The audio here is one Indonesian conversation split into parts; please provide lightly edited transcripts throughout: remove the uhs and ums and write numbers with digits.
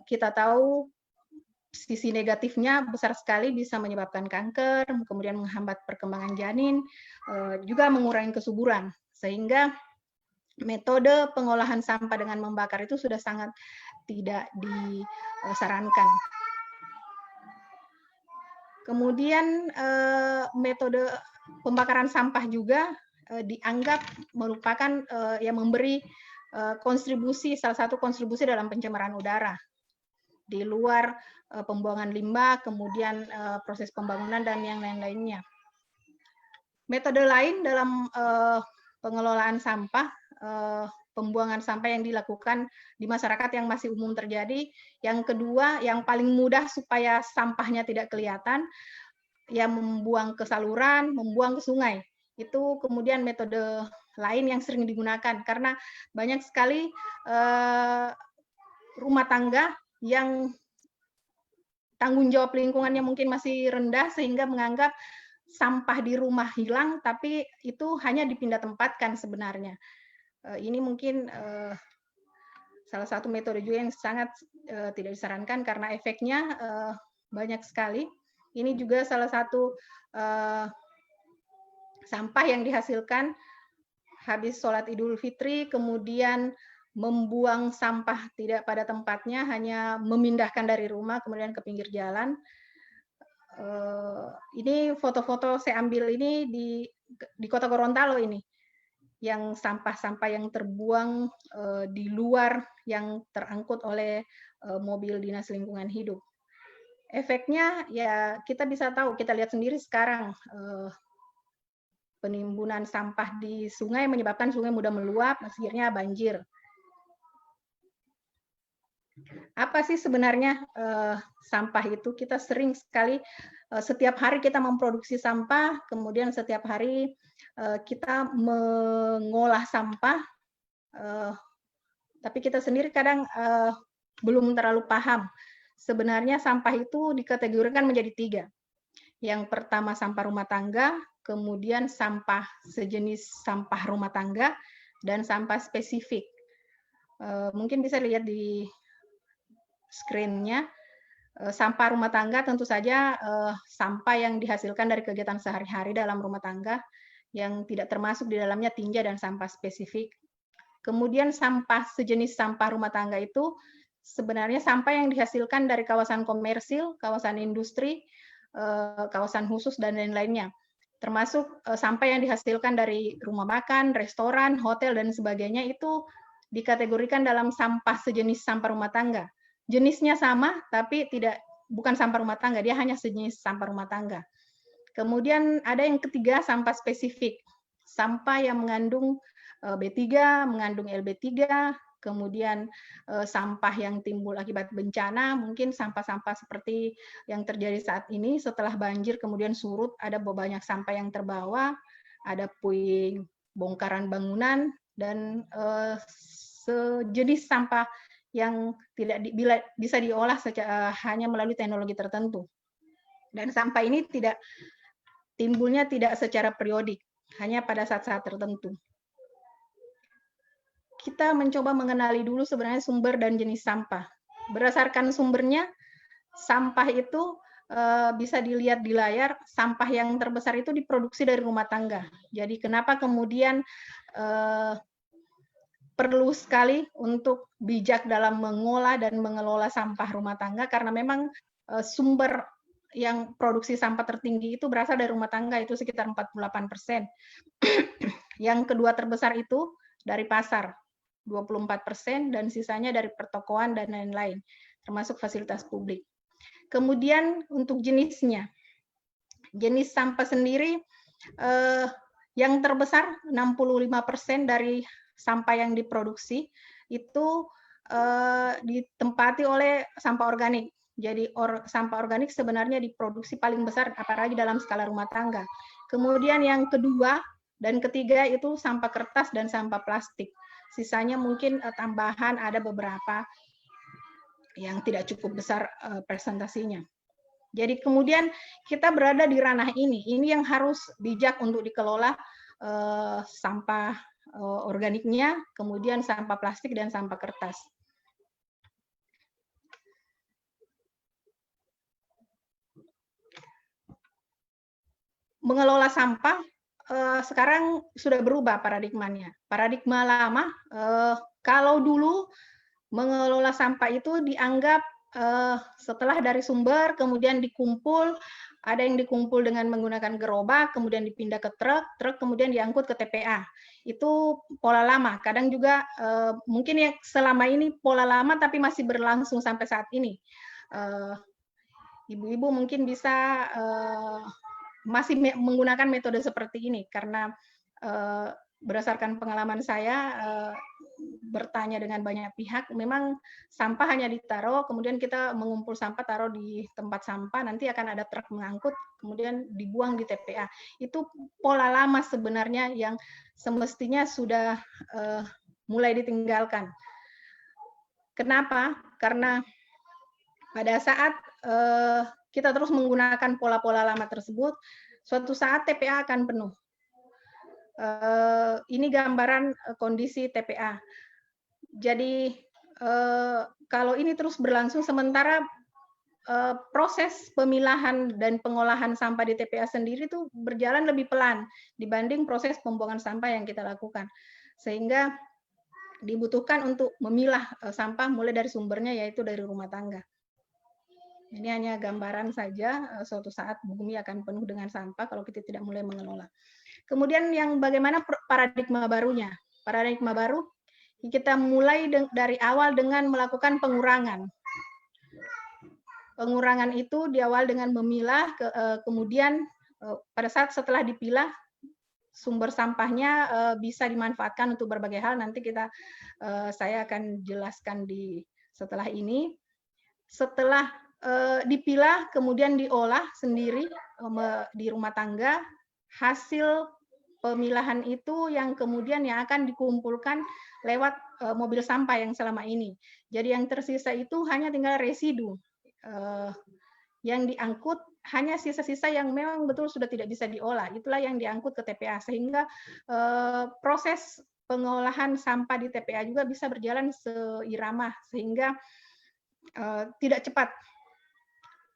kita tahu sisi negatifnya besar sekali, bisa menyebabkan kanker, kemudian menghambat perkembangan janin, juga mengurangi kesuburan. Sehingga metode pengolahan sampah dengan membakar itu sudah sangat tidak disarankan. Kemudian metode pembakaran sampah juga dianggap merupakan yang memberi salah satu kontribusi dalam pencemaran udara. Di luar pembuangan limbah, kemudian proses pembangunan dan yang lain-lainnya. Metode lain dalam pengelolaan sampah, pembuangan sampah yang dilakukan di masyarakat yang masih umum terjadi. Yang kedua, yang paling mudah supaya sampahnya tidak kelihatan, ya membuang ke saluran, membuang ke sungai. Itu kemudian metode lain yang sering digunakan, karena banyak sekali rumah tangga yang tanggung jawab lingkungannya mungkin masih rendah, sehingga menganggap sampah di rumah hilang, tapi itu hanya dipindah tempatkan sebenarnya. Ini mungkin salah satu metode juga yang sangat tidak disarankan karena efeknya banyak sekali. Ini juga salah satu sampah yang dihasilkan habis sholat Idul Fitri, kemudian membuang sampah tidak pada tempatnya, hanya memindahkan dari rumah kemudian ke pinggir jalan. Ini foto-foto saya ambil ini di Kota Gorontalo ini, yang sampah-sampah yang terbuang di luar yang terangkut oleh mobil dinas lingkungan hidup. Efeknya ya kita bisa tahu, kita lihat sendiri sekarang penimbunan sampah di sungai menyebabkan sungai mudah meluap, akhirnya banjir. Apa sih sebenarnya sampah itu? Kita sering sekali setiap hari kita memproduksi sampah, kemudian setiap hari kita mengolah sampah, tapi kita sendiri kadang belum terlalu paham. Sebenarnya sampah itu dikategorikan menjadi 3. Yang pertama sampah rumah tangga, kemudian sampah sejenis sampah rumah tangga, dan sampah spesifik. Mungkin bisa lihat di screen-nya. Sampah rumah tangga tentu saja sampah yang dihasilkan dari kegiatan sehari-hari dalam rumah tangga, yang tidak termasuk di dalamnya tinja dan sampah spesifik. Kemudian sampah sejenis sampah rumah tangga itu sebenarnya sampah yang dihasilkan dari kawasan komersil, kawasan industri, kawasan khusus, dan lain-lainnya. Termasuk sampah yang dihasilkan dari rumah makan, restoran, hotel, dan sebagainya, itu dikategorikan dalam sampah sejenis sampah rumah tangga. Jenisnya sama, tapi bukan sampah rumah tangga, dia hanya sejenis sampah rumah tangga. Kemudian ada yang ketiga, sampah spesifik. Sampah yang mengandung B3, mengandung LB3, kemudian sampah yang timbul akibat bencana, mungkin sampah-sampah seperti yang terjadi saat ini setelah banjir kemudian surut, ada banyak sampah yang terbawa, ada puing bongkaran bangunan, dan sejenis sampah yang tidak bisa diolah hanya melalui teknologi tertentu. Dan sampah ini timbulnya tidak secara periodik, hanya pada saat-saat tertentu. Kita mencoba mengenali dulu sebenarnya sumber dan jenis sampah. Berdasarkan sumbernya, sampah itu bisa dilihat di layar, sampah yang terbesar itu diproduksi dari rumah tangga. Jadi kenapa kemudian perlu sekali untuk bijak dalam mengolah dan mengelola sampah rumah tangga, karena memang sumber yang produksi sampah tertinggi itu berasal dari rumah tangga, itu sekitar 48%. Yang kedua terbesar itu dari pasar, 24%, dan sisanya dari pertokoan dan lain-lain, termasuk fasilitas publik. Kemudian untuk jenisnya, jenis sampah sendiri yang terbesar 65% dari sampah yang diproduksi itu ditempati oleh sampah organik. Jadi sampah organik sebenarnya diproduksi paling besar, apalagi dalam skala rumah tangga. Kemudian yang kedua dan ketiga itu sampah kertas dan sampah plastik. Sisanya mungkin tambahan, ada beberapa yang tidak cukup besar presentasinya. Jadi kemudian kita berada di ranah ini yang harus bijak untuk dikelola sampah organiknya, kemudian sampah plastik dan sampah kertas. mengelola sampah sekarang sudah berubah paradigmanya. Paradigma lama, kalau dulu mengelola sampah itu dianggap setelah dari sumber, kemudian dikumpul, ada yang dikumpul dengan menggunakan gerobak, kemudian dipindah ke truk kemudian diangkut ke TPA. Itu pola lama. Kadang juga mungkin ya selama ini pola lama tapi masih berlangsung sampai saat ini. Ibu-ibu mungkin bisa masih menggunakan metode seperti ini karena berdasarkan pengalaman saya bertanya dengan banyak pihak, memang sampah hanya ditaruh, kemudian kita mengumpul sampah taruh di tempat sampah, nanti akan ada truk mengangkut, kemudian dibuang di TPA. Itu pola lama sebenarnya yang semestinya sudah mulai ditinggalkan. Kenapa? Karena pada saat kita terus menggunakan pola-pola lama tersebut, suatu saat TPA akan penuh. Ini gambaran kondisi TPA. Jadi kalau ini terus berlangsung, sementara proses pemilahan dan pengolahan sampah di TPA sendiri itu berjalan lebih pelan dibanding proses pembuangan sampah yang kita lakukan. Sehingga dibutuhkan untuk memilah sampah mulai dari sumbernya, yaitu dari rumah tangga. Ini hanya gambaran saja, suatu saat bumi akan penuh dengan sampah kalau kita tidak mulai mengelola. Kemudian yang bagaimana paradigma barunya? Paradigma baru, kita mulai dari awal dengan melakukan pengurangan. Pengurangan itu di awal dengan memilah, kemudian pada saat setelah dipilah, sumber sampahnya bisa dimanfaatkan untuk berbagai hal. Nanti saya akan jelaskan setelah ini. Setelah dipilah, kemudian diolah sendiri di rumah tangga, hasil pemilahan itu yang kemudian yang akan dikumpulkan lewat mobil sampah yang selama ini. Jadi yang tersisa itu hanya tinggal residu. Yang diangkut hanya sisa-sisa yang memang betul sudah tidak bisa diolah. Itulah yang diangkut ke TPA. Sehingga proses pengolahan sampah di TPA juga bisa berjalan seirama, sehingga tidak cepat.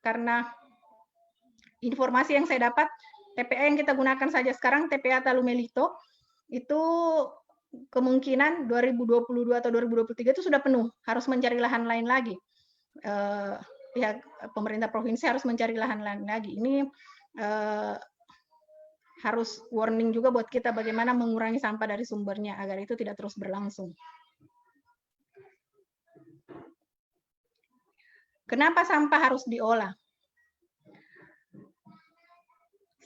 Karena informasi yang saya dapat, TPA yang kita gunakan saja sekarang, TPA Talumelito, itu kemungkinan 2022 atau 2023 itu sudah penuh, harus mencari lahan lain lagi. Pihak pemerintah provinsi harus mencari lahan lain lagi. Ini harus warning juga buat kita bagaimana mengurangi sampah dari sumbernya agar itu tidak terus berlangsung. Kenapa sampah harus diolah?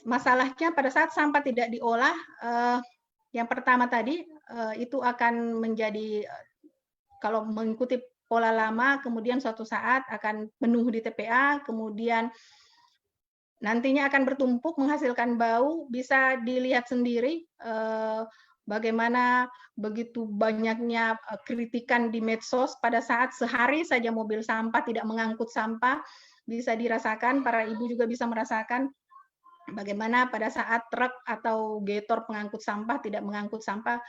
Masalahnya pada saat sampah tidak diolah, yang pertama tadi itu akan menjadi, kalau mengikuti pola lama, kemudian suatu saat akan penuh di TPA, kemudian nantinya akan bertumpuk menghasilkan bau. Bisa dilihat sendiri bagaimana begitu banyaknya kritikan di medsos pada saat sehari saja mobil sampah tidak mengangkut sampah. Bisa dirasakan, para ibu juga bisa merasakan bagaimana pada saat truk atau getor pengangkut sampah tidak mengangkut sampah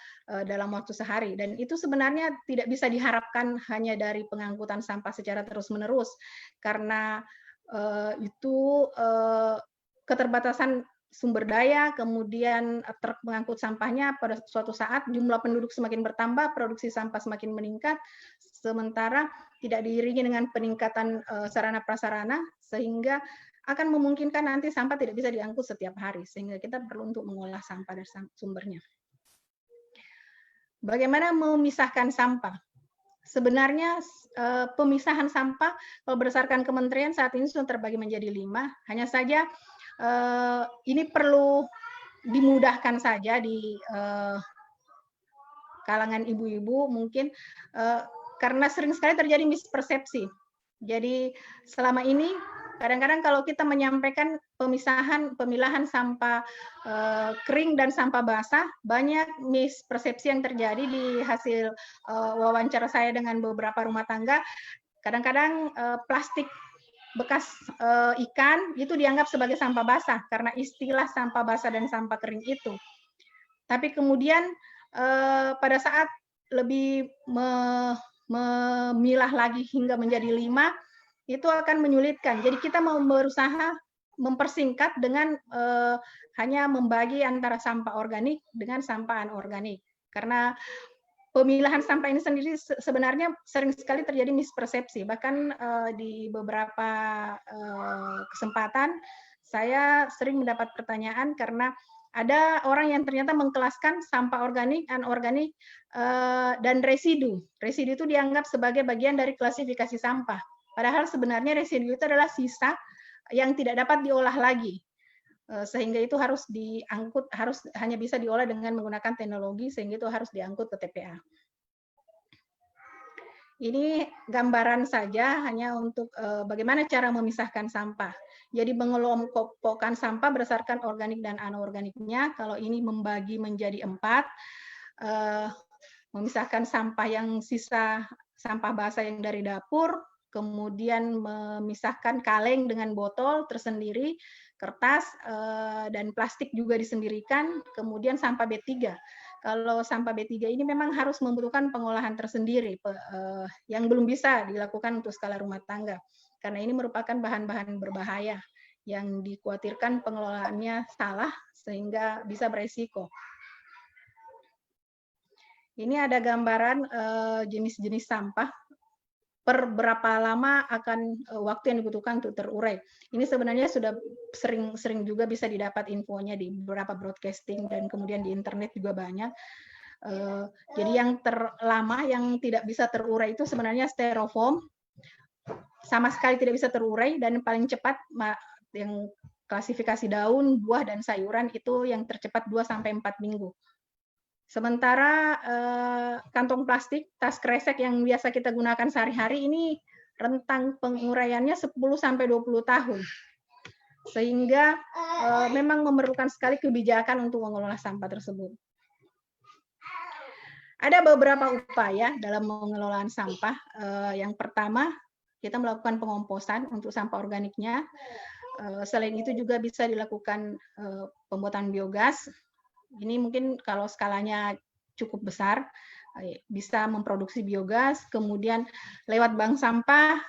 dalam waktu sehari. Dan itu sebenarnya tidak bisa diharapkan hanya dari pengangkutan sampah secara terus-menerus, karena itu keterbatasan sumber daya, kemudian truk mengangkut sampahnya pada suatu saat jumlah penduduk semakin bertambah, produksi sampah semakin meningkat, sementara tidak diiringi dengan peningkatan sarana prasarana, sehingga akan memungkinkan nanti sampah tidak bisa diangkut setiap hari, sehingga kita perlu untuk mengolah sampah dari sumbernya. Bagaimana memisahkan sampah? Sebenarnya pemisahan sampah kalau berdasarkan kementerian saat ini sudah terbagi menjadi 5, hanya saja ini perlu dimudahkan saja di kalangan ibu-ibu mungkin, karena sering sekali terjadi mispersepsi. Jadi selama ini kadang-kadang kalau kita menyampaikan pemilahan sampah kering dan sampah basah, banyak mispersepsi yang terjadi di hasil wawancara saya dengan beberapa rumah tangga. Kadang-kadang plastik bekas ikan itu dianggap sebagai sampah basah karena istilah sampah basah dan sampah kering itu. Tapi kemudian pada saat lebih memilah lagi hingga menjadi 5, itu akan menyulitkan. Jadi kita mau berusaha mempersingkat dengan hanya membagi antara sampah organik dengan sampah anorganik. Karena pemilahan sampah ini sendiri sebenarnya sering sekali terjadi mispersepsi. Bahkan di beberapa kesempatan saya sering mendapat pertanyaan karena ada orang yang ternyata mengkelaskan sampah organik, anorganik, dan residu. Residu itu dianggap sebagai bagian dari klasifikasi sampah. Padahal sebenarnya residu itu adalah sisa yang tidak dapat diolah lagi. Sehingga itu harus diangkut, harus hanya bisa diolah dengan menggunakan teknologi, sehingga itu harus diangkut ke TPA. Ini gambaran saja hanya untuk bagaimana cara memisahkan sampah. Jadi mengelompokkan sampah berdasarkan organik dan anorganiknya. Kalau ini membagi menjadi 4, memisahkan sampah yang sisa, sampah basah yang dari dapur, kemudian memisahkan kaleng dengan botol tersendiri, kertas, dan plastik juga disendirikan, kemudian sampah B3. Kalau sampah B3 ini memang harus membutuhkan pengolahan tersendiri yang belum bisa dilakukan untuk skala rumah tangga, karena ini merupakan bahan-bahan berbahaya yang dikhawatirkan pengelolaannya salah sehingga bisa beresiko. Ini ada gambaran jenis-jenis sampah per berapa lama akan waktu yang dibutuhkan untuk terurai. Ini sebenarnya sudah sering juga bisa didapat infonya di beberapa broadcasting dan kemudian di internet juga banyak. Jadi yang terlama yang tidak bisa terurai itu sebenarnya styrofoam, sama sekali tidak bisa terurai, dan paling cepat yang klasifikasi daun, buah, dan sayuran itu yang tercepat 2-4 minggu. Sementara kantong plastik, tas kresek yang biasa kita gunakan sehari-hari ini rentang penguraiannya 10-20 tahun. Sehingga memang memerlukan sekali kebijakan untuk mengelola sampah tersebut. Ada beberapa upaya dalam pengelolaan sampah. Yang pertama, kita melakukan pengomposan untuk sampah organiknya. Selain itu juga bisa dilakukan pembuatan biogas. Ini mungkin kalau skalanya cukup besar, bisa memproduksi biogas, kemudian lewat bank sampah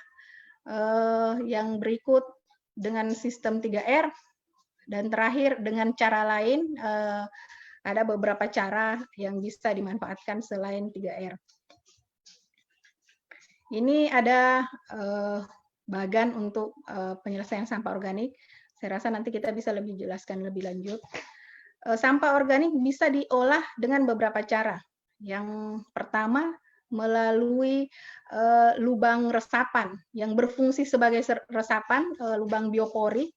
yang berikut dengan sistem 3R, dan terakhir dengan cara lain, ada beberapa cara yang bisa dimanfaatkan selain 3R. Ini ada bagan untuk penyelesaian sampah organik. Saya rasa nanti kita bisa lebih jelaskan lebih lanjut. Sampah organik bisa diolah dengan beberapa cara. Yang pertama, melalui lubang resapan yang berfungsi sebagai resapan, lubang biopori.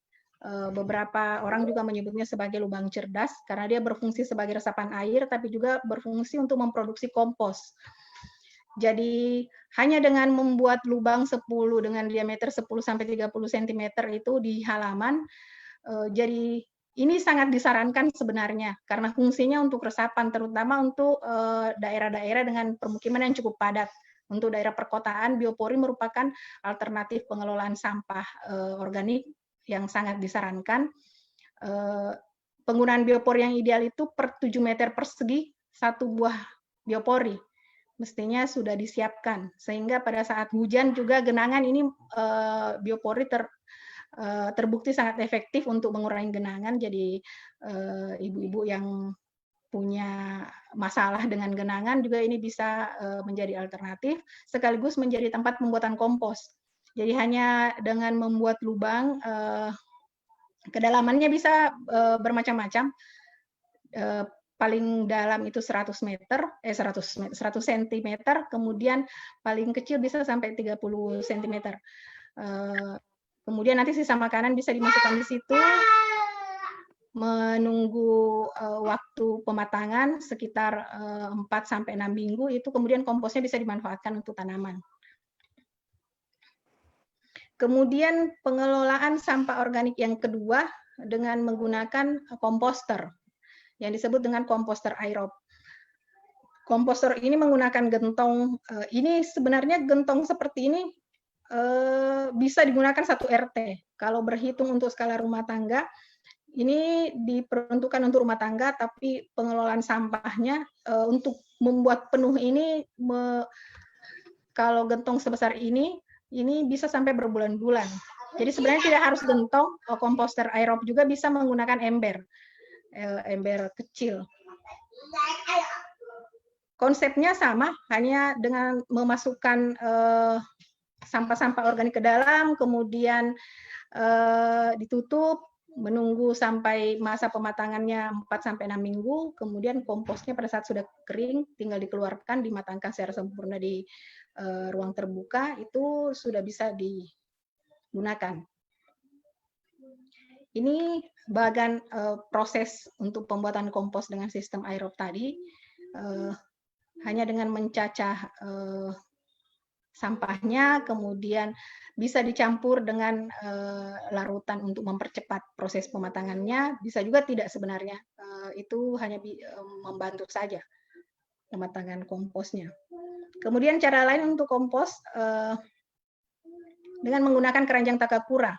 Beberapa orang juga menyebutnya sebagai lubang cerdas karena dia berfungsi sebagai resapan air, tapi juga berfungsi untuk memproduksi kompos. Jadi hanya dengan membuat lubang 10 dengan diameter 10-30 cm itu di halaman, jadi ini sangat disarankan sebenarnya karena fungsinya untuk resapan, terutama untuk daerah-daerah dengan permukiman yang cukup padat. Untuk daerah perkotaan, biopori merupakan alternatif pengelolaan sampah organik yang sangat disarankan. Penggunaan biopori yang ideal itu per 7 meter persegi satu buah biopori. Mestinya sudah disiapkan, sehingga pada saat hujan juga genangan ini biopori terbukti sangat efektif untuk mengurangi genangan. Jadi ibu-ibu yang punya masalah dengan genangan juga ini bisa menjadi alternatif, sekaligus menjadi tempat pembuatan kompos. Jadi hanya dengan membuat lubang, kedalamannya bisa bermacam-macam. Paling dalam itu 100 cm, kemudian paling kecil bisa sampai 30 cm. Kemudian nanti sisa makanan bisa dimasukkan di situ, menunggu waktu pematangan sekitar 4-6 minggu, itu kemudian komposnya bisa dimanfaatkan untuk tanaman. Kemudian pengelolaan sampah organik yang kedua dengan menggunakan komposter, yang disebut dengan komposter aerob. Komposter ini menggunakan gentong, ini sebenarnya gentong seperti ini bisa digunakan 1 RT. Kalau berhitung untuk skala rumah tangga, ini diperuntukkan untuk rumah tangga, tapi pengelolaan sampahnya untuk membuat penuh ini, kalau gentong sebesar ini ini bisa sampai berbulan-bulan. Jadi sebenarnya tidak harus gentong, komposter aerob juga bisa menggunakan ember, ember kecil. Konsepnya sama, hanya dengan memasukkan sampah-sampah organik ke dalam, kemudian ditutup, menunggu sampai masa pematangannya 4-6 minggu, kemudian komposnya pada saat sudah kering, tinggal dikeluarkan, dimatangkan secara sempurna di ruang terbuka, itu sudah bisa digunakan. Ini bagian proses untuk pembuatan kompos dengan sistem aerob tadi, hanya dengan mencacah sampahnya, kemudian bisa dicampur dengan larutan untuk mempercepat proses pematangannya, bisa juga tidak sebenarnya, itu hanya membantu saja pematangan komposnya. Kemudian cara lain untuk kompos dengan menggunakan keranjang Takakura.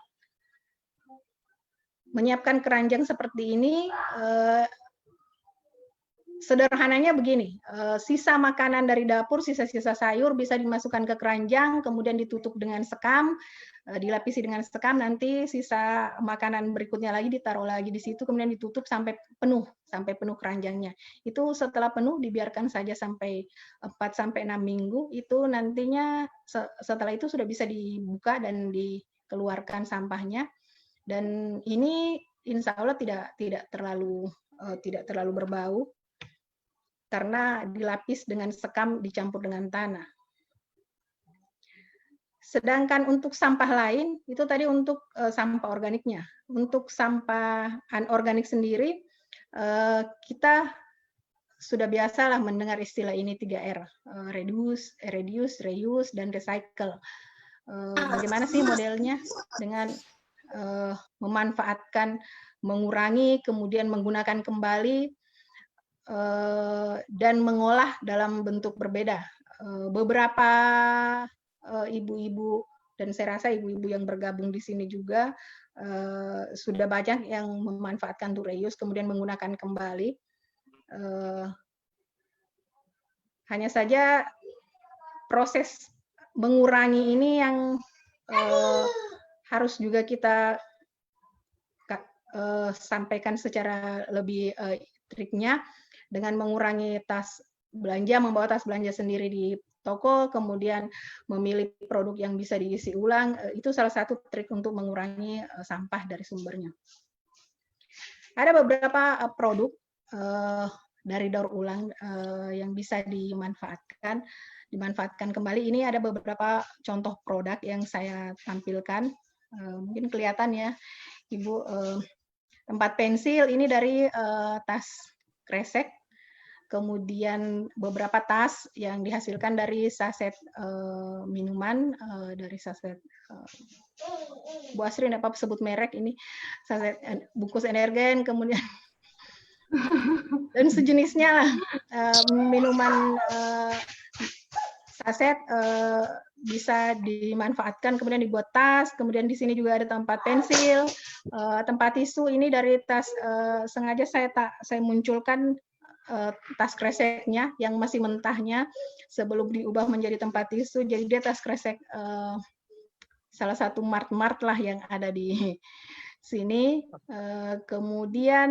Menyiapkan keranjang seperti ini, sederhananya begini, sisa makanan dari dapur, sisa-sisa sayur bisa dimasukkan ke keranjang, kemudian ditutup dengan sekam, dilapisi dengan sekam, nanti sisa makanan berikutnya lagi ditaruh lagi di situ, kemudian ditutup sampai penuh keranjangnya. Itu setelah penuh dibiarkan saja sampai 4-6 minggu, itu nantinya setelah itu sudah bisa dibuka dan dikeluarkan sampahnya, dan ini insya Allah tidak terlalu berbau, karena dilapis dengan sekam dicampur dengan tanah. Sedangkan untuk sampah lain, itu tadi untuk sampah organiknya. Untuk sampah anorganik sendiri, kita sudah biasalah mendengar istilah ini 3R, reduce, reuse, dan recycle. Bagaimana sih modelnya? Dengan memanfaatkan, mengurangi, kemudian menggunakan kembali, dan mengolah dalam bentuk berbeda. Beberapa ibu-ibu, dan saya rasa ibu-ibu yang bergabung di sini juga sudah banyak yang memanfaatkan untuk reuse, kemudian menggunakan kembali. Hanya saja proses mengurangi ini yang harus juga kita sampaikan secara lebih triknya, dengan mengurangi tas belanja, membawa tas belanja sendiri di toko, kemudian memilih produk yang bisa diisi ulang, itu salah satu trik untuk mengurangi sampah dari sumbernya. Ada beberapa produk dari daur ulang yang bisa dimanfaatkan kembali. Ini ada beberapa contoh produk yang saya tampilkan, mungkin kelihatan ya Ibu. Tempat pensil ini dari tas kresek, kemudian beberapa tas yang dihasilkan dari saset minuman, dari saset Bu Asri apa sebut merek ini, saset bungkus energen, kemudian dan sejenisnya lah, minuman saset bisa dimanfaatkan, kemudian dibuat tas, kemudian di sini juga ada tempat pensil, tempat tisu. Ini dari tas, sengaja saya munculkan tas kreseknya yang masih mentahnya sebelum diubah menjadi tempat tisu. Jadi dia tas kresek salah satu mart lah yang ada di sini. Kemudian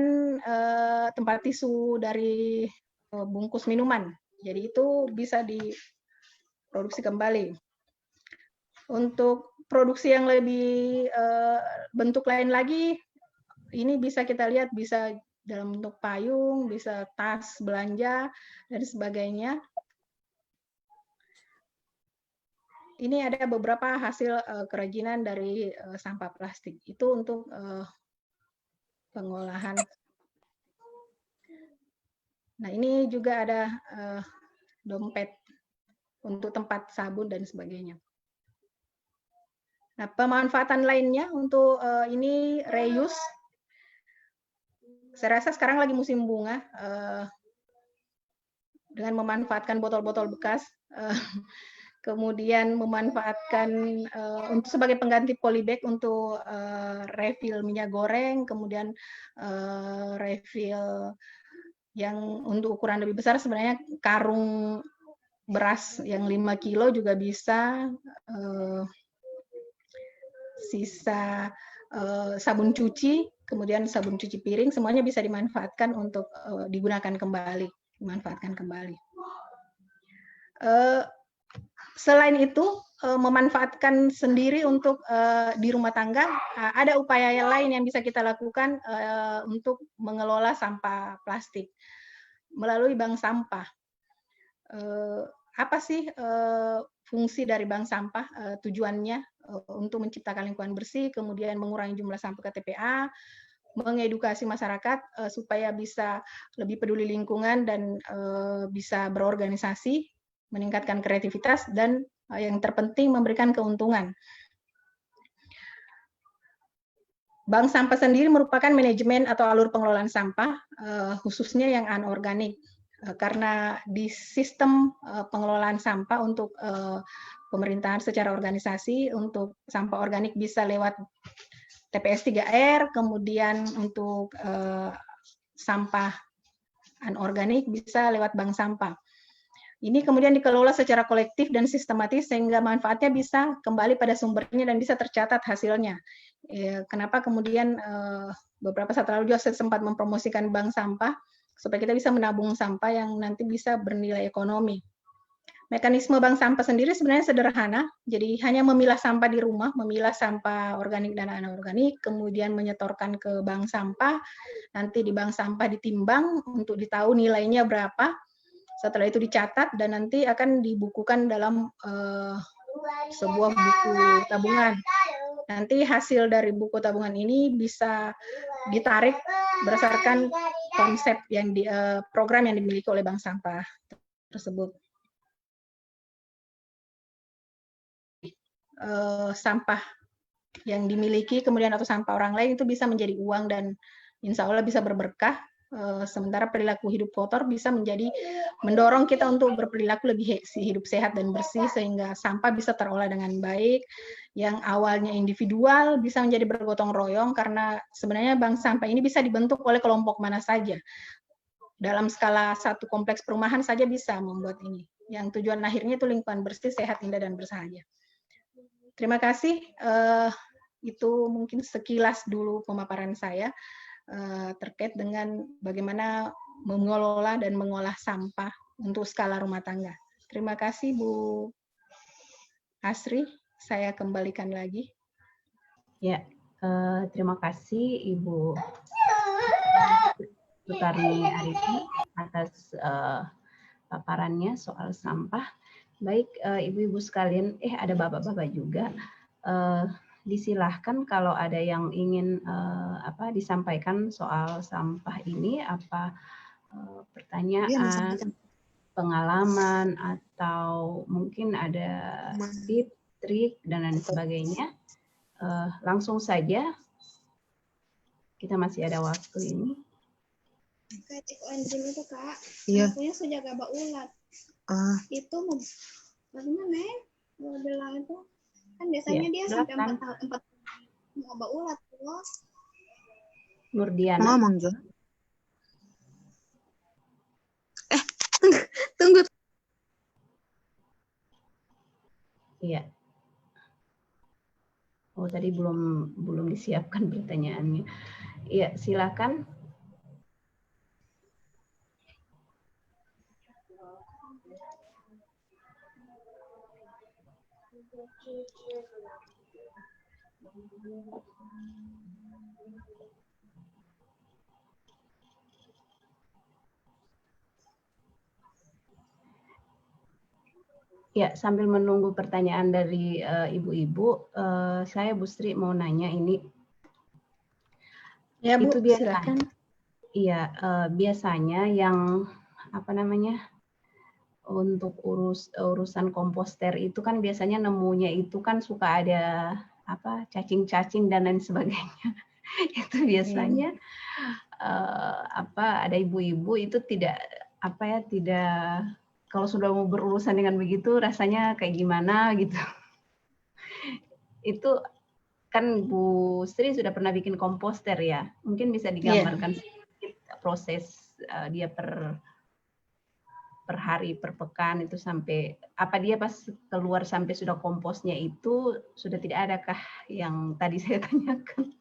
tempat tisu dari bungkus minuman. Jadi itu bisa diproduksi kembali. Untuk produksi yang lebih bentuk lain lagi, ini bisa kita lihat, bisa dalam bentuk payung, bisa tas belanja, dan sebagainya. Ini ada beberapa hasil kerajinan dari sampah plastik. Itu untuk pengolahan. Nah, ini juga ada dompet untuk tempat sabun dan sebagainya. Nah, pemanfaatan lainnya untuk ini reuse. Saya rasa sekarang lagi musim bunga, dengan memanfaatkan botol-botol bekas, kemudian memanfaatkan untuk sebagai pengganti polybag untuk refill minyak goreng, kemudian refill yang untuk ukuran lebih besar, sebenarnya karung beras yang 5 kilo juga bisa, sisa sabun cuci, kemudian sabun cuci piring, semuanya bisa dimanfaatkan untuk digunakan kembali, dimanfaatkan kembali. Selain itu, memanfaatkan sendiri untuk di rumah tangga, ada upaya yang lain yang bisa kita lakukan untuk mengelola sampah plastik melalui bank sampah. Apa sih fungsi dari bank sampah? Tujuannya untuk menciptakan lingkungan bersih, kemudian mengurangi jumlah sampah ke TPA, mengedukasi masyarakat supaya bisa lebih peduli lingkungan dan bisa berorganisasi, meningkatkan kreativitas, dan yang terpenting memberikan keuntungan. Bank sampah sendiri merupakan manajemen atau alur pengelolaan sampah, khususnya yang anorganik. Karena di sistem pengelolaan sampah untuk pemerintahan secara organisasi, untuk sampah organik bisa lewat TPS 3R, kemudian untuk sampah anorganik bisa lewat bank sampah. Ini kemudian dikelola secara kolektif dan sistematis sehingga manfaatnya bisa kembali pada sumbernya dan bisa tercatat hasilnya. Kenapa kemudian beberapa saat lalu juga saya sempat mempromosikan bank sampah supaya kita bisa menabung sampah yang nanti bisa bernilai ekonomi. Mekanisme bank sampah sendiri sebenarnya sederhana, jadi hanya memilah sampah di rumah, memilah sampah organik dan anorganik, kemudian menyetorkan ke bank sampah, nanti di bank sampah ditimbang untuk ditahu nilainya berapa, setelah itu dicatat dan nanti akan dibukukan dalam sebuah buku tabungan. Nanti hasil dari buku tabungan ini bisa ditarik berdasarkan konsep yang program yang dimiliki oleh bank sampah tersebut. Sampah yang dimiliki kemudian atau sampah orang lain itu bisa menjadi uang dan insya Allah bisa berberkah. Sementara perilaku hidup kotor bisa menjadi mendorong kita untuk berperilaku lebih hidup sehat dan bersih sehingga sampah bisa terolah dengan baik. Yang awalnya individual bisa menjadi bergotong royong karena sebenarnya bank sampah ini bisa dibentuk oleh kelompok mana saja. Dalam skala satu kompleks perumahan saja bisa membuat ini. Yang tujuan akhirnya itu lingkungan bersih, sehat, indah, dan bersahaja. Terima kasih. Itu mungkin sekilas dulu pemaparan saya terkait dengan bagaimana mengelola dan mengolah sampah untuk skala rumah tangga. Terima kasih Bu Asri. Saya kembalikan lagi. Ya, terima kasih Ibu Sutarni Arifi atas paparannya soal sampah. Baik, ibu-ibu sekalian, ada bapak-bapak juga. Disilahkan kalau ada yang ingin disampaikan soal sampah ini, pertanyaan, pengalaman, atau mungkin ada tips, trik, dan lain sebagainya. Langsung saja, kita masih ada waktu ini. Kak, cek enzim itu Kak, iya. Punya sudah gabak ulat. Itu bagaimana ya? Bilang itu kan biasanya dia sampai 4 gabak ulat loh. Nurdiana. Ngomong Jo. Tunggu. Iya. Oh, tadi belum disiapkan pertanyaannya. Iya, silakan. Ya, sambil menunggu pertanyaan dari ibu-ibu, saya Bu Sri mau nanya ini. Ya Bu, itu biasanya, silakan. Iya, biasanya yang untuk urusan komposter itu kan biasanya nemunya itu kan suka ada cacing-cacing dan lain sebagainya. Itu biasanya ada ibu-ibu itu tidak kalau sudah mau berurusan dengan begitu rasanya kayak gimana gitu. Itu kan Bu Sri sudah pernah bikin komposter ya. Mungkin bisa digambarkan sedikit proses dia per hari, per pekan itu sampai apa dia pas keluar sampai sudah komposnya itu sudah tidak adakah yang tadi saya tanyakan?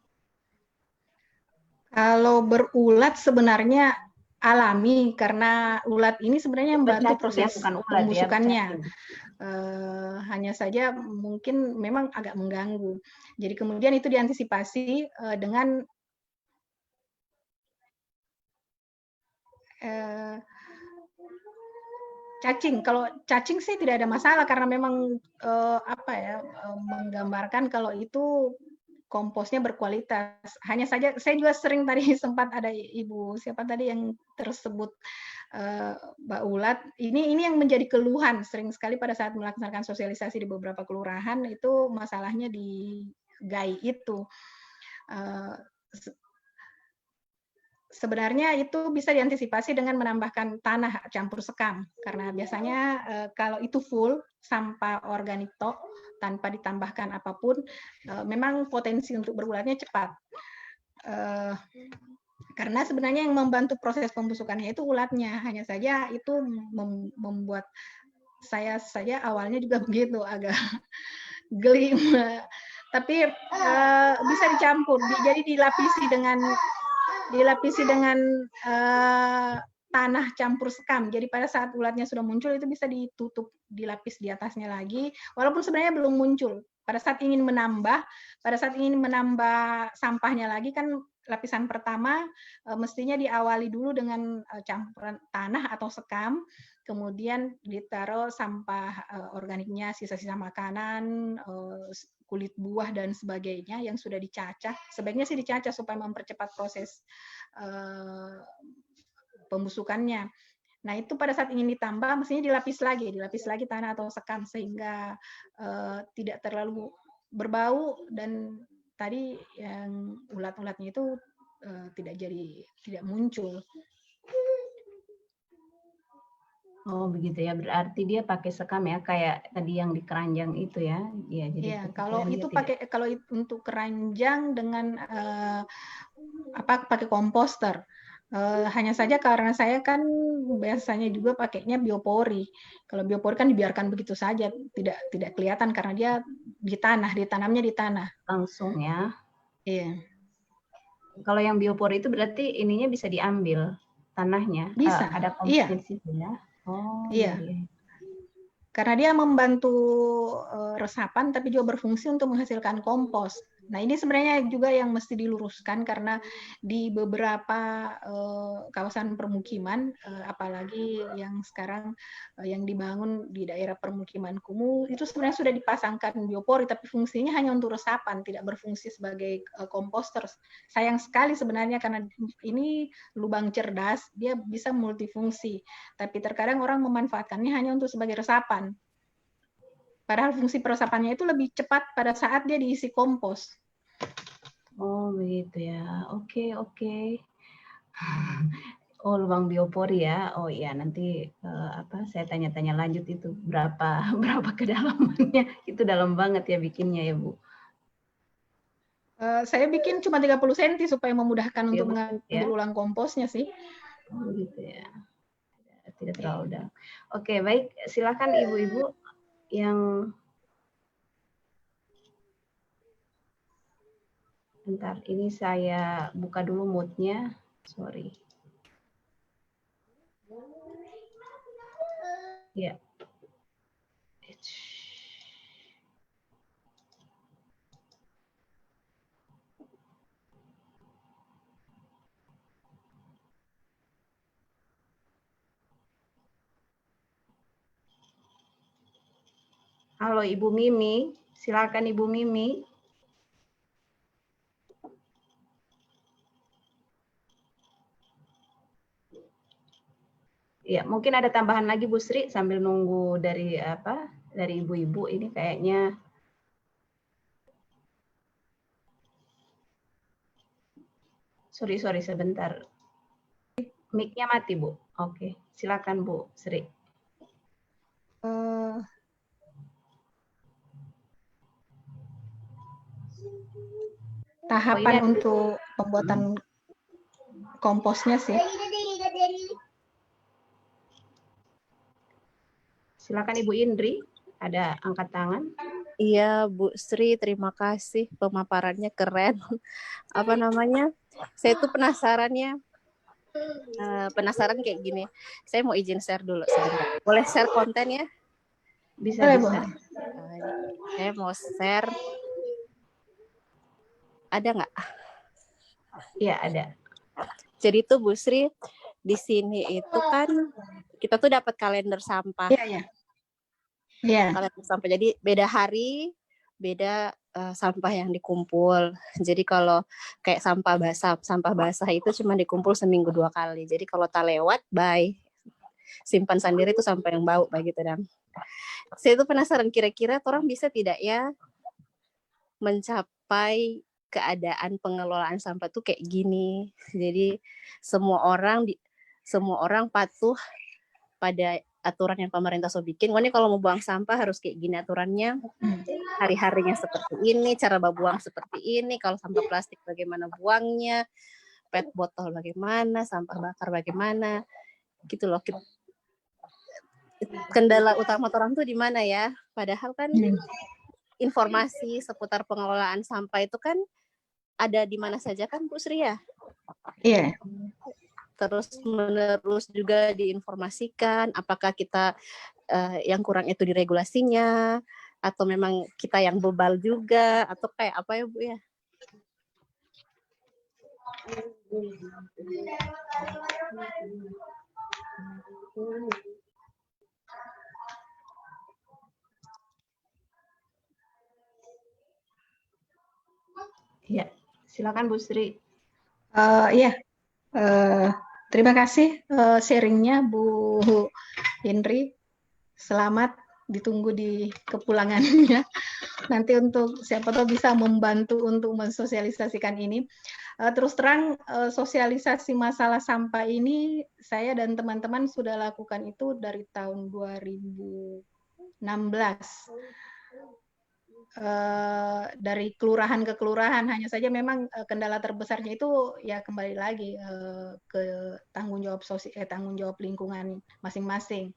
Kalau berulat sebenarnya alami karena ulat ini sebenarnya membantu proses bukan ulat, pembusukannya. Ya, hanya saja mungkin memang agak mengganggu. Jadi kemudian itu diantisipasi dengan cacing. Kalau cacing sih tidak ada masalah karena memang menggambarkan kalau itu komposnya berkualitas. Hanya saja saya juga sering tadi sempat ada ibu siapa tadi yang tersebut Mbak Ulat. Ini yang menjadi keluhan sering sekali pada saat melaksanakan sosialisasi di beberapa kelurahan itu masalahnya di GAI itu. Sebenarnya itu bisa diantisipasi dengan menambahkan tanah campur sekam karena biasanya kalau itu full sampah organik tok tanpa ditambahkan apapun memang potensi untuk berulatnya cepat karena sebenarnya yang membantu proses pembusukannya itu ulatnya, hanya saja itu membuat saya saja awalnya juga begitu agak geli tapi bisa dicampur jadi dilapisi dengan tanah campur sekam. Jadi pada saat ulatnya sudah muncul itu bisa ditutup, dilapis di atasnya lagi. Walaupun sebenarnya belum muncul. Pada saat ingin menambah sampahnya lagi kan lapisan pertama mestinya diawali dulu dengan campuran tanah atau sekam, kemudian ditaruh sampah organiknya, sisa-sisa makanan, kulit buah dan sebagainya yang sudah dicacah. Sebaiknya sih dicacah supaya mempercepat proses pembusukannya. Nah itu pada saat ingin ditambah mestinya dilapis lagi tanah atau sekam sehingga tidak terlalu berbau dan tadi yang ulat-ulatnya itu tidak muncul. Oh begitu ya, berarti dia pakai sekam ya, kayak tadi yang di keranjang itu ya. Iya, jadi ya, kalau itu kalau untuk keranjang dengan pakai komposter. Hanya saja karena saya kan biasanya juga pakainya biopori. Kalau biopori kan dibiarkan begitu saja, tidak kelihatan karena dia di tanah, ditanamnya di tanah. Langsung ya. Iya. Kalau yang biopori itu berarti ininya bisa diambil tanahnya. Bisa. Ada komposnya di situ ya. Oh iya. Karena dia membantu resapan tapi juga berfungsi untuk menghasilkan kompos. Nah ini sebenarnya juga yang mesti diluruskan karena di beberapa kawasan permukiman, apalagi yang sekarang yang dibangun di daerah permukiman kumuh, itu sebenarnya sudah dipasangkan biopori, tapi fungsinya hanya untuk resapan, tidak berfungsi sebagai komposter. Sayang sekali sebenarnya karena ini lubang cerdas, dia bisa multifungsi, tapi terkadang orang memanfaatkannya hanya untuk sebagai resapan. Padahal fungsi peresapannya itu lebih cepat pada saat dia diisi kompos. Oh begitu ya. Oke. Oh lubang biopori ya. Oh iya nanti saya tanya-tanya lanjut itu berapa kedalamannya. Itu dalam banget ya bikinnya ya Bu. Saya bikin cuma 30 cm supaya memudahkan untuk mengambil ulang komposnya sih. Oh gitu ya. Tidak terlalu dalam. Oke baik. Silakan ibu-ibu yang bentar, ini saya buka dulu mute-nya. Sorry. Ya. Halo Ibu Mimi, silakan Ibu Mimi. Ya, mungkin ada tambahan lagi Bu Sri sambil nunggu dari ibu-ibu ini kayaknya. Sorry sebentar. Mic-nya mati Bu. Oke, silakan Bu Sri. Tahapan untuk pembuatan komposnya sih. Silakan Ibu Indri, ada angkat tangan. Iya, Bu Sri, terima kasih pemaparannya keren. Apa namanya? Saya tuh penasarannya, penasaran kayak gini. Saya mau izin share dulu sebentar. Boleh share konten ya? Bisa, Boleh, bisa. Saya mau share. Ada nggak? Iya, ada. Jadi tuh Bu Sri, di sini itu kan kita tuh dapat kalender sampah. Iya, iya. Iya. Kalender sampah. Jadi beda hari, beda sampah yang dikumpul. Jadi kalau kayak sampah basah itu cuma dikumpul seminggu 2 kali. Jadi kalau tak lewat, bye. Simpan sendiri itu sampah yang bau begitu dan. Saya tuh penasaran kira-kira orang bisa tidak ya mencapai keadaan pengelolaan sampah tuh kayak gini. Jadi semua orang patuh pada aturan yang pemerintah so bikin. Wah, ini kalau mau buang sampah harus kayak gini aturannya. Hari-harinya seperti ini, cara buang seperti ini. Kalau sampah plastik bagaimana buangnya, PET botol bagaimana, sampah bakar bagaimana, gitu loh. Kendala utama orang tuh di mana ya? Padahal kan informasi seputar pengelolaan sampah itu kan ada di mana saja kan Bu Sri ya? Iya. Terus menerus juga diinformasikan apakah kita yang kurang itu diregulasinya atau memang kita yang bebal juga atau kayak apa ya Bu ya? Ya, silakan Bu Sri. Iya. Terima kasih sharingnya Bu Indri. Selamat ditunggu di kepulangannya. Nanti untuk siapa tahu bisa membantu untuk mensosialisasikan ini. Terus terang sosialisasi masalah sampah ini saya dan teman-teman sudah lakukan itu dari tahun 2016. Dari kelurahan ke kelurahan, hanya saja memang kendala terbesarnya itu ya kembali lagi ke tanggung jawab lingkungan masing-masing.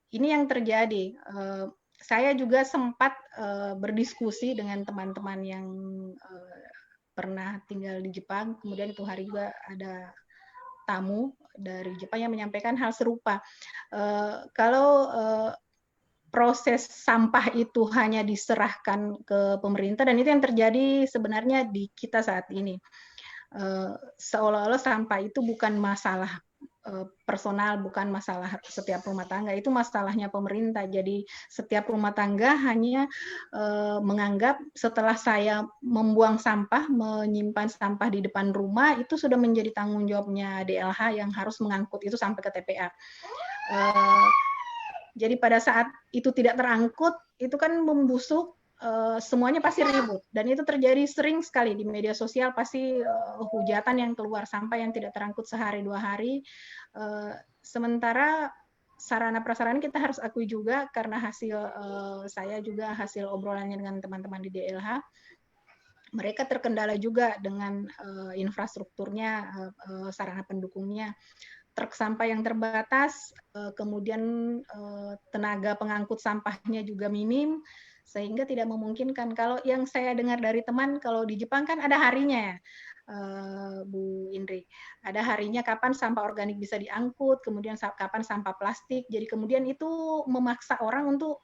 Ini yang terjadi. Saya juga sempat berdiskusi dengan teman-teman yang pernah tinggal di Jepang, kemudian itu hari juga ada tamu dari Jepang yang menyampaikan hal serupa. Kalau proses sampah itu hanya diserahkan ke pemerintah, dan itu yang terjadi sebenarnya di kita saat ini. Seolah-olah sampah itu bukan masalah personal, bukan masalah setiap rumah tangga, itu masalahnya pemerintah. Jadi setiap rumah tangga hanya menganggap setelah saya membuang sampah, menyimpan sampah di depan rumah, itu sudah menjadi tanggung jawabnya DLH yang harus mengangkut itu sampai ke TPA. Jadi pada saat itu tidak terangkut, itu kan membusuk, semuanya pasti ribut. Dan itu terjadi sering sekali di media sosial, pasti hujatan yang keluar, sampah yang tidak terangkut sehari 2 hari. Sementara sarana prasarana kita harus akui juga, karena hasil saya juga hasil obrolannya dengan teman-teman di DLH, mereka terkendala juga dengan infrastrukturnya, sarana pendukungnya. Truk sampah yang terbatas, kemudian tenaga pengangkut sampahnya juga minim, sehingga tidak memungkinkan. Kalau yang saya dengar dari teman, kalau di Jepang kan ada harinya ya, Bu Indri. Ada harinya kapan sampah organik bisa diangkut, kemudian kapan sampah plastik. Jadi kemudian itu memaksa orang untuk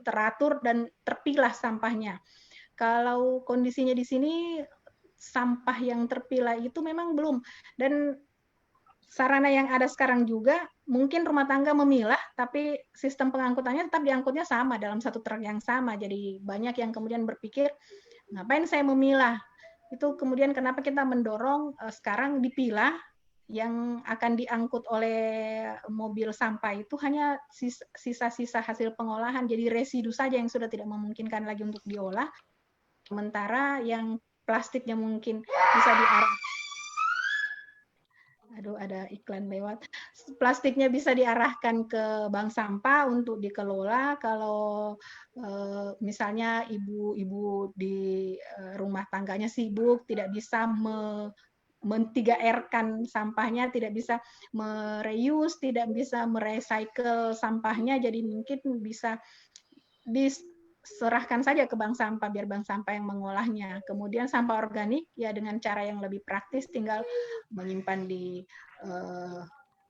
teratur dan terpilah sampahnya. Kalau kondisinya di sini, sampah yang terpilah itu memang belum. Dan sarana yang ada sekarang juga, mungkin rumah tangga memilah, tapi sistem pengangkutannya tetap diangkutnya sama, dalam satu truk yang sama. Jadi banyak yang kemudian berpikir, ngapain saya memilah? Itu kemudian kenapa kita mendorong sekarang dipilah, yang akan diangkut oleh mobil sampah itu hanya sisa-sisa hasil pengolahan, jadi residu saja yang sudah tidak memungkinkan lagi untuk diolah. Sementara yang plastiknya mungkin bisa ada iklan lewat. Plastiknya bisa diarahkan ke bank sampah untuk dikelola. Kalau misalnya ibu-ibu di rumah tangganya sibuk, tidak bisa men-3R-kan sampahnya, tidak bisa mereuse, tidak bisa merecycle sampahnya, jadi mungkin bisa diserahkan saja ke bank sampah, biar bank sampah yang mengolahnya. Kemudian sampah organik ya dengan cara yang lebih praktis, tinggal menyimpan di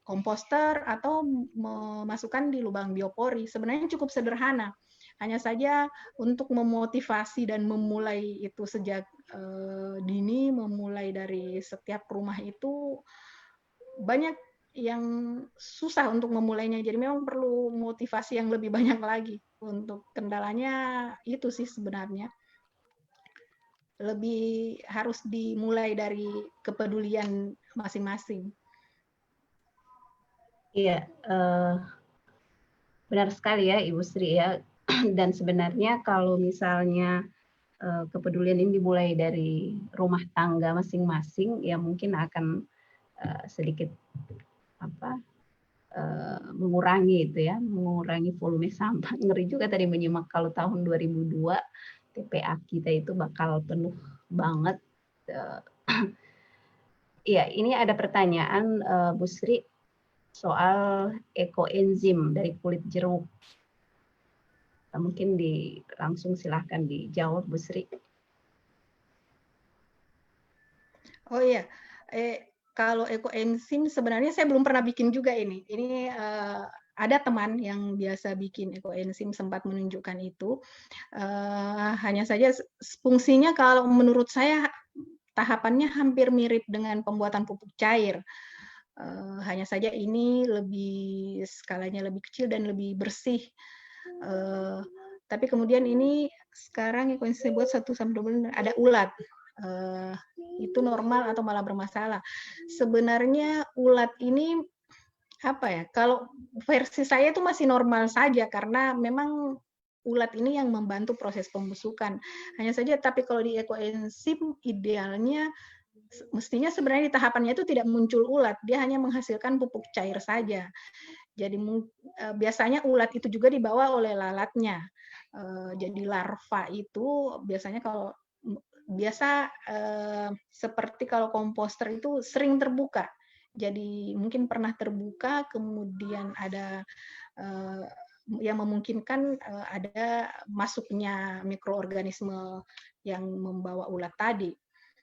komposter atau memasukkan di lubang biopori. Sebenarnya cukup sederhana. Hanya saja untuk memotivasi dan memulai itu sejak dini, memulai dari setiap rumah itu banyak yang susah untuk memulainya. Jadi memang perlu motivasi yang lebih banyak lagi. Untuk kendalanya itu sih sebenarnya. Lebih harus dimulai dari kepedulian masing-masing. Iya, benar sekali ya Ibu Sri ya. Dan sebenarnya kalau misalnya kepedulian ini dimulai dari rumah tangga masing-masing, ya mungkin akan sedikit mengurangi itu ya, mengurangi volume sampah. Ngeri juga tadi menyimak kalau tahun 2002 TPA kita itu bakal penuh banget. Iya, ini ada pertanyaan Bu Sri soal ekoenzim dari kulit jeruk. Mungkin langsung silahkan dijawab Bu Sri. Oh iya, kalau ekoenzim sebenarnya saya belum pernah bikin juga ini. Ini ada teman yang biasa bikin ekoenzim sempat menunjukkan itu. Hanya saja fungsinya kalau menurut saya tahapannya hampir mirip dengan pembuatan pupuk cair. Hanya saja ini lebih skalanya lebih kecil dan lebih bersih. Tapi kemudian ini sekarang ekoenzim buat 1 sampai 2 bulan ada ulat. Itu normal atau malah bermasalah. Sebenarnya ulat ini apa ya? Kalau versi saya itu masih normal saja karena memang ulat ini yang membantu proses pembusukan. Hanya saja tapi kalau di ekoenzim idealnya mestinya sebenarnya di tahapannya itu tidak muncul ulat, dia hanya menghasilkan pupuk cair saja. Jadi biasanya ulat itu juga dibawa oleh lalatnya. Jadi larva itu biasanya kalau seperti kalau komposter itu sering terbuka. Jadi mungkin pernah terbuka, kemudian ada yang memungkinkan ada masuknya mikroorganisme yang membawa ulat tadi.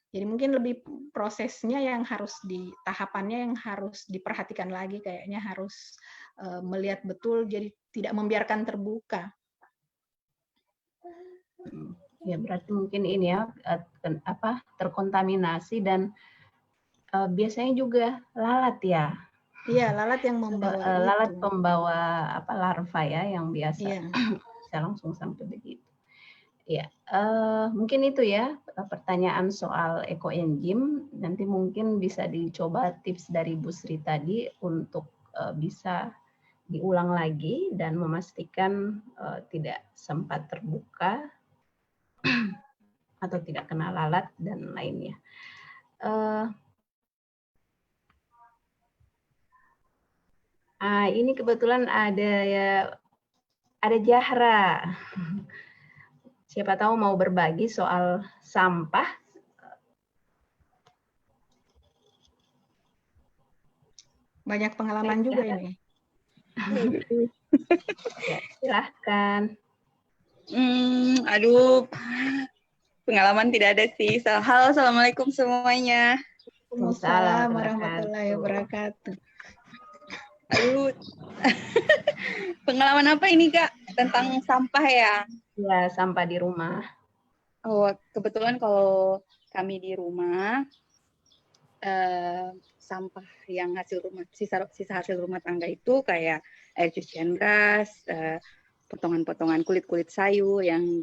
Jadi mungkin lebih prosesnya yang harus tahapannya yang harus diperhatikan lagi, kayaknya harus melihat betul, jadi tidak membiarkan terbuka. Ya berarti mungkin ini ya terkontaminasi dan biasanya juga lalat ya. Iya, lalat yang membawa lalat itu. Pembawa larva ya yang biasa Iya. bisa langsung sampai begitu. Ya, mungkin itu ya pertanyaan soal ekoenzim. Nanti mungkin bisa dicoba tips dari Bu Sri tadi untuk bisa diulang lagi dan memastikan tidak sempat terbuka atau tidak kena lalat dan lainnya. Ini kebetulan ada Jahra. Siapa tahu mau berbagi soal sampah. Banyak pengalaman juga ini. Ya, silahkan. Aduh, pengalaman tidak ada sih. Halo, assalamualaikum semuanya. Waalaikumsalam warahmatullahi wabarakatuh. Aduh, pengalaman apa ini Kak? Tentang sampah ya? Ya, sampah di rumah. Oh, kebetulan kalau kami di rumah, sampah yang sisa hasil rumah tangga itu kayak air cucian gas, potongan-potongan kulit sayur yang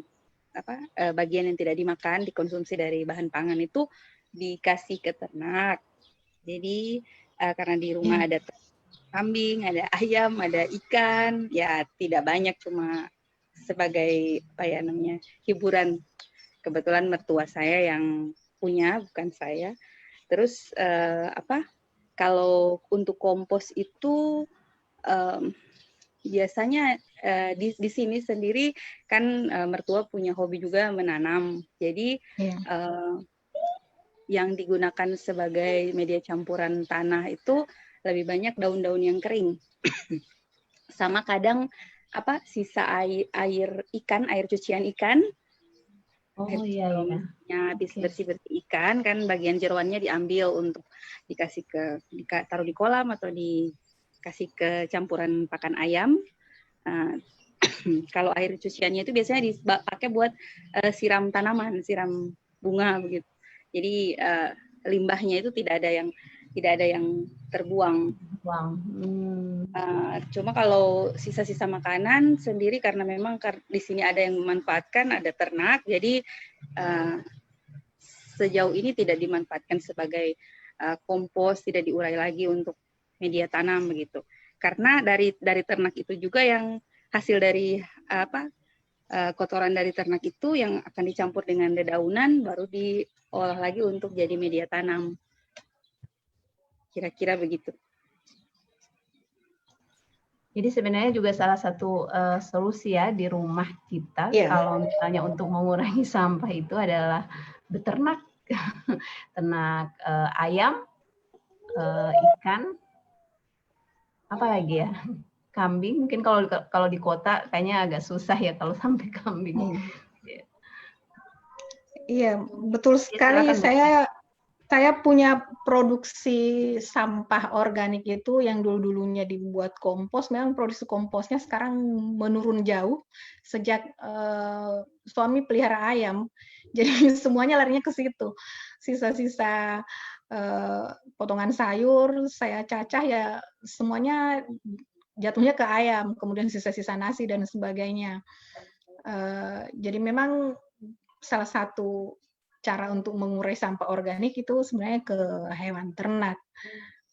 bagian yang tidak dimakan, dikonsumsi dari bahan pangan itu dikasih ke ternak. Jadi karena di rumah ada kambing, ada ayam, ada ikan, ya tidak banyak, cuma sebagai hiburan. Kebetulan mertua saya yang punya, bukan saya. Terus kalau untuk kompos itu biasanya di sini sendiri kan mertua punya hobi juga menanam. Jadi yang digunakan sebagai media campuran tanah itu lebih banyak daun-daun yang kering. Sama kadang sisa air ikan, air cucian ikan. Oh iya iya. Habis bersih-bersih ikan kan bagian jeroannya diambil untuk dikasih taruh di kolam atau dikasih ke campuran pakan ayam. Kalau air cuciannya itu biasanya dipakai buat siram tanaman, siram bunga begitu. Jadi limbahnya itu tidak ada yang terbuang. Cuma kalau sisa-sisa makanan sendiri karena memang di sini ada yang memanfaatkan, ada ternak, jadi sejauh ini tidak dimanfaatkan sebagai kompos, tidak diurai lagi untuk media tanam begitu. Karena dari ternak itu juga yang hasil dari kotoran dari ternak itu yang akan dicampur dengan dedaunan baru diolah lagi untuk jadi media tanam. Kira-kira begitu. Jadi sebenarnya juga salah satu solusi ya di rumah kita kalau misalnya untuk mengurangi sampah itu adalah beternak, ternak ayam, ikan, apa lagi ya? Kambing. Mungkin kalau di kota kayaknya agak susah ya kalau sampai kambing. Iya, betul sekali. Saya punya produksi sampah organik itu yang dulunya dibuat kompos, memang produksi komposnya sekarang menurun jauh sejak suami pelihara ayam. Jadi semuanya larinya ke situ. Sisa-sisa potongan sayur saya cacah ya semuanya jatuhnya ke ayam, kemudian sisa-sisa nasi dan sebagainya. Jadi memang salah satu cara untuk mengurai sampah organik itu sebenarnya ke hewan ternak.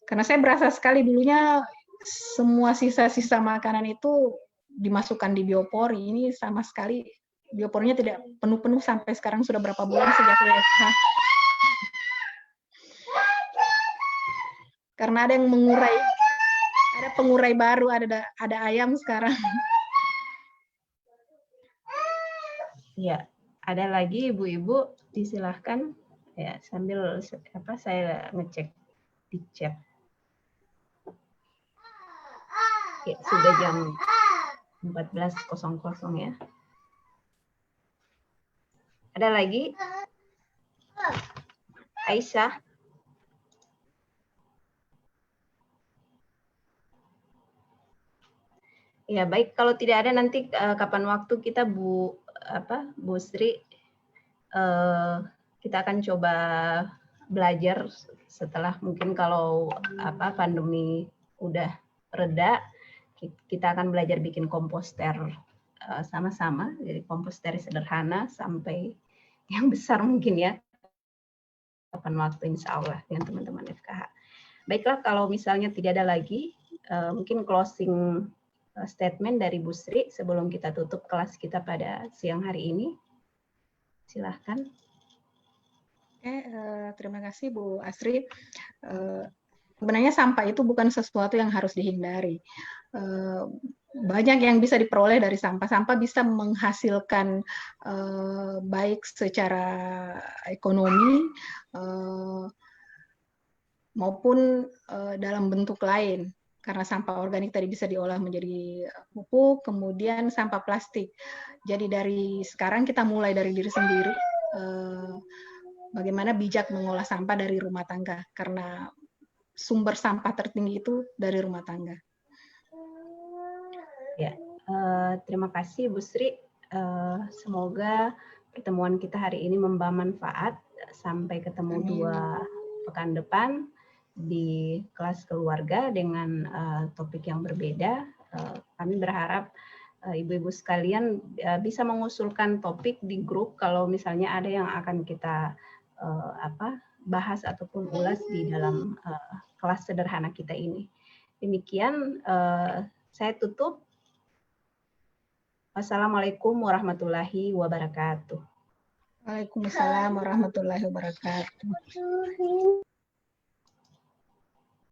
Karena saya berasa sekali dulunya semua sisa-sisa makanan itu dimasukkan di biopori. Ini sama sekali bioporinya tidak penuh-penuh sampai sekarang sudah berapa bulan sejak WFH. Karena ada yang mengurai, ada pengurai baru, ada ayam sekarang. Iya, ada lagi ibu-ibu, disilahkan. Ya, sambil saya ngecek di chat. Ya, sudah jam 14.00 ya. Ada lagi? Aisyah? Ya, baik. Kalau tidak ada nanti kapan waktu kita Bu Sri kita akan coba belajar setelah mungkin kalau pandemi udah reda, kita akan belajar bikin komposter sama-sama. Jadi komposter sederhana sampai yang besar mungkin ya. Kapan waktu insya Allah dengan teman-teman FKH. Baiklah, kalau misalnya tidak ada lagi, mungkin closing statement dari Bu Sri sebelum kita tutup kelas kita pada siang hari ini. Silahkan. Oke, terima kasih Bu Asri. Sebenarnya sampah itu bukan sesuatu yang harus dihindari. Banyak yang bisa diperoleh dari sampah. Sampah bisa menghasilkan baik secara ekonomi maupun dalam bentuk lain. Karena sampah organik tadi bisa diolah menjadi pupuk, kemudian sampah plastik. Jadi dari sekarang kita mulai dari diri sendiri, bagaimana bijak mengolah sampah dari rumah tangga, karena sumber sampah tertinggi itu dari rumah tangga. Ya, terima kasih Bu Sri. Semoga pertemuan kita hari ini membawa manfaat. Sampai ketemu 2 pekan depan di kelas keluarga dengan topik yang berbeda. Kami berharap ibu-ibu sekalian bisa mengusulkan topik di grup kalau misalnya ada yang akan kita bahas ataupun ulas di dalam kelas sederhana kita ini. Demikian saya tutup. Wassalamualaikum warahmatullahi wabarakatuh. Waalaikumsalam warahmatullahi wabarakatuh.